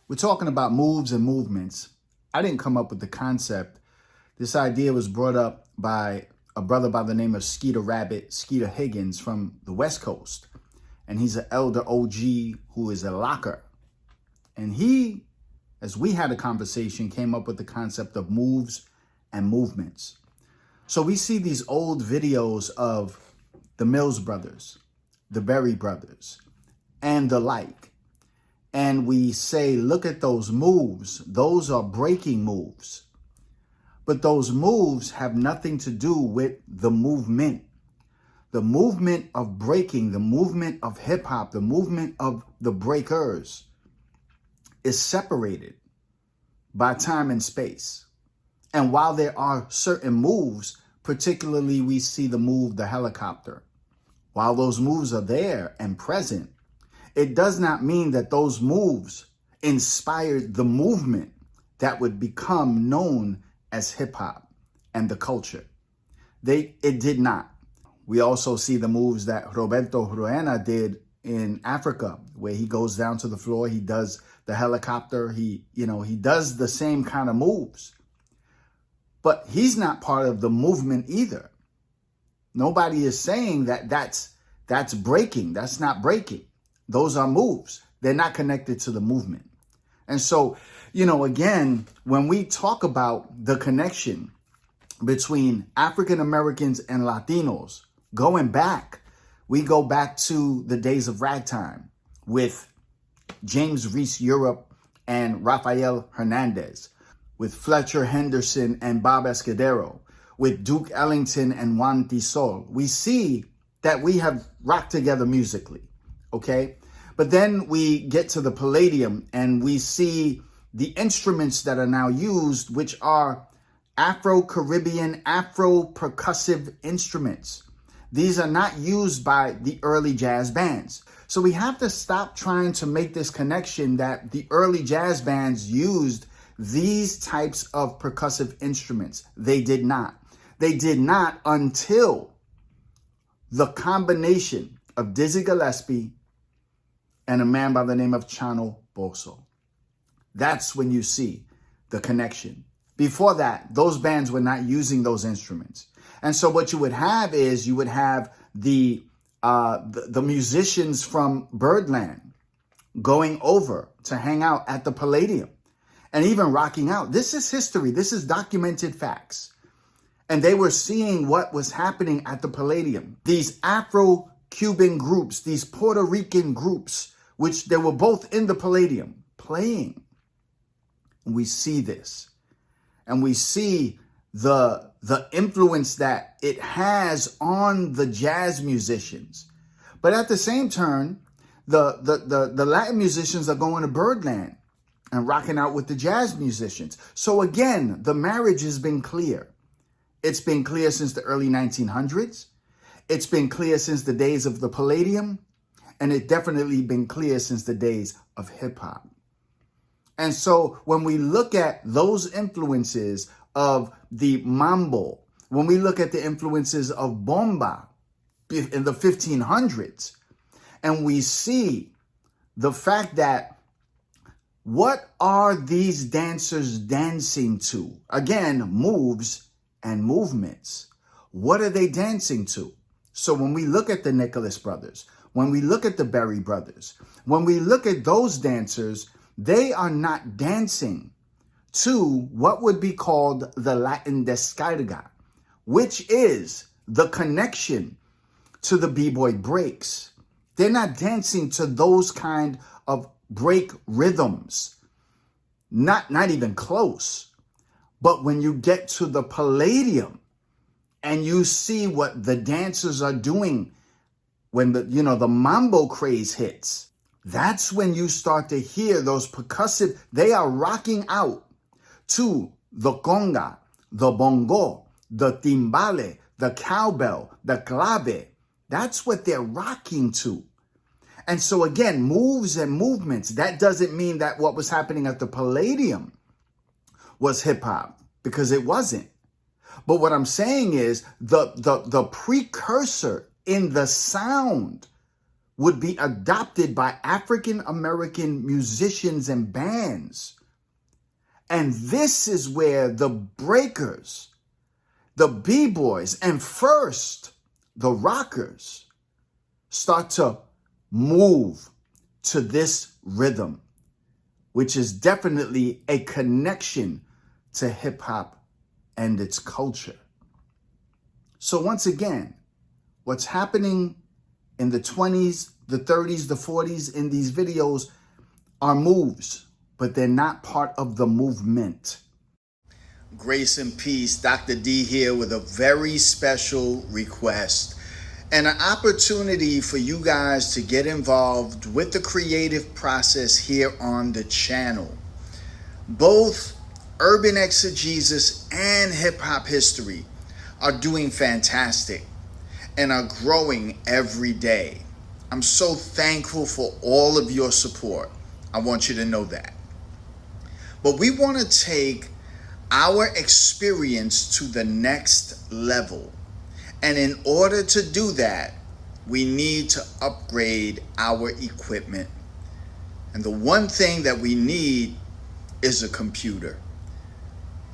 We're talking about moves and movements. I didn't come up with the concept. This idea was brought up by a brother by the name of Skeeter Higgins from the West Coast. And he's an elder OG who is a locker. And he, as we had a conversation, came up with the concept of moves and movements. So we see these old videos of the Mills brothers, the Berry brothers, and the like. And we say, look at those moves. Those are breaking moves. But those moves have nothing to do with the movement. The movement of breaking, the movement of hip hop, the movement of the breakers is separated by time and space. And while there are certain moves, particularly we see the move, the helicopter, while those moves are there and present, it does not mean that those moves inspired the movement that would become known as hip hop and the culture. It did not. We also see the moves that Roberto Ruena did in Africa, where he goes down to the floor, he does the helicopter, he does the same kind of moves. But he's not part of the movement either. Nobody is saying that that's breaking. That's not breaking. Those are moves. They're not connected to the movement. And so, again, when we talk about the connection between African Americans and Latinos, we go back to the days of ragtime with James Reese Europe and Rafael Hernandez, with Fletcher Henderson and Bob Escudero, with Duke Ellington and Juan Tisol. We see that we have rocked together musically, okay? But then we get to the Palladium and we see the instruments that are now used, which are Afro-Caribbean, Afro-percussive instruments. These are not used by the early jazz bands. So we have to stop trying to make this connection that the early jazz bands used these types of percussive instruments. They did not. They did not until the combination of Dizzy Gillespie and a man by the name of Chano Boso. That's when you see the connection. Before that, those bands were not using those instruments. And so what you would have is you would have the musicians from Birdland going over to hang out at the Palladium and even rocking out. This is history. This is documented facts. And they were seeing what was happening at the Palladium. These Afro-Cuban groups, these Puerto Rican groups, which they were both in the Palladium playing. And we see this. And we see the influence that it has on the jazz musicians. But at the same turn, the Latin musicians are going to Birdland and rocking out with the jazz musicians. So again, the marriage has been clear. It's been clear since the early 1900s. It's been clear since the days of the Palladium. And it definitely been clear since the days of hip hop. And so when we look at those influences of the mambo, when we look at the influences of bomba in the 1500s, and we see the fact that what are these dancers dancing to? Again, moves and movements. What are they dancing to? So when we look at the Nicholas brothers, when we look at the Berry brothers, when we look at those dancers, they are not dancing to what would be called the Latin descarga, which is the connection to the b-boy breaks. They're not dancing to those kind of break rhythms, not even close. But when you get to the Palladium and you see what the dancers are doing when the mambo craze hits, that's when you start to hear those percussive, they are rocking out to the conga, the bongo, the timbale, the cowbell, the clave. That's what they're rocking to. And so again, moves and movements, that doesn't mean that what was happening at the Palladium was hip hop, because it wasn't. But what I'm saying is the precursor in the sound would be adopted by African American musicians and bands. And this is where the breakers, the b-boys, and first the rockers start to move to this rhythm, which is definitely a connection to hip hop and its culture. So once again, what's happening in the 20s, the 30s, the 40s in these videos are moves, but they're not part of the movement. Grace and peace, Dr. D here with a very special request and an opportunity for you guys to get involved with the creative process here on the channel. Both urban exegesis and hip hop history are doing fantastic and are growing every day. I'm so thankful for all of your support. I want you to know that. But we want to take our experience to the next level. And in order to do that, we need to upgrade our equipment. And the one thing that we need is a computer.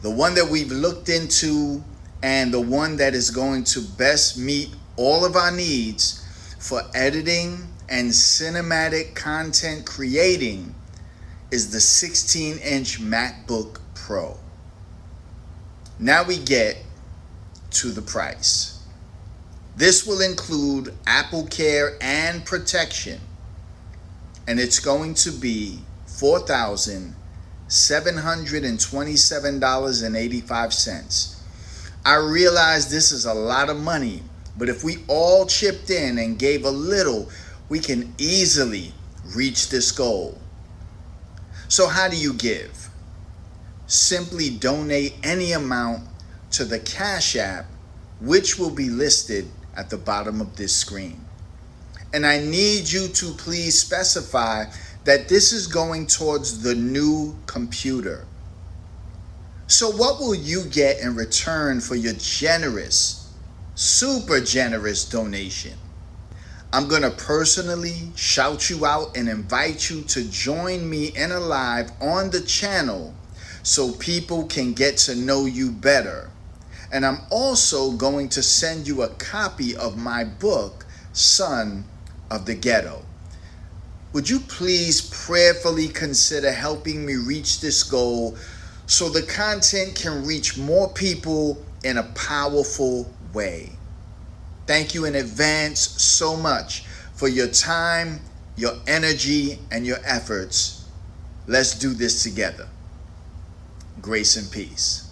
The one that we've looked into and the one that is going to best meet all of our needs for editing and cinematic content creating is the 16-inch MacBook Pro. Now we get to the price. This will include Apple Care and protection, and it's going to be $4,727.85. I realize this is a lot of money, but if we all chipped in and gave a little, we can easily reach this goal. So how do you give? Simply donate any amount to the Cash App, which will be listed at the bottom of this screen. And I need you to please specify that this is going towards the new computer. So what will you get in return for your generous, super generous donation? I'm going to personally shout you out and invite you to join me in a live on the channel so people can get to know you better. And I'm also going to send you a copy of my book, Son of the Ghetto. Would you please prayerfully consider helping me reach this goal so the content can reach more people in a powerful way? Thank you in advance so much for your time, your energy, and your efforts. Let's do this together. Grace and peace.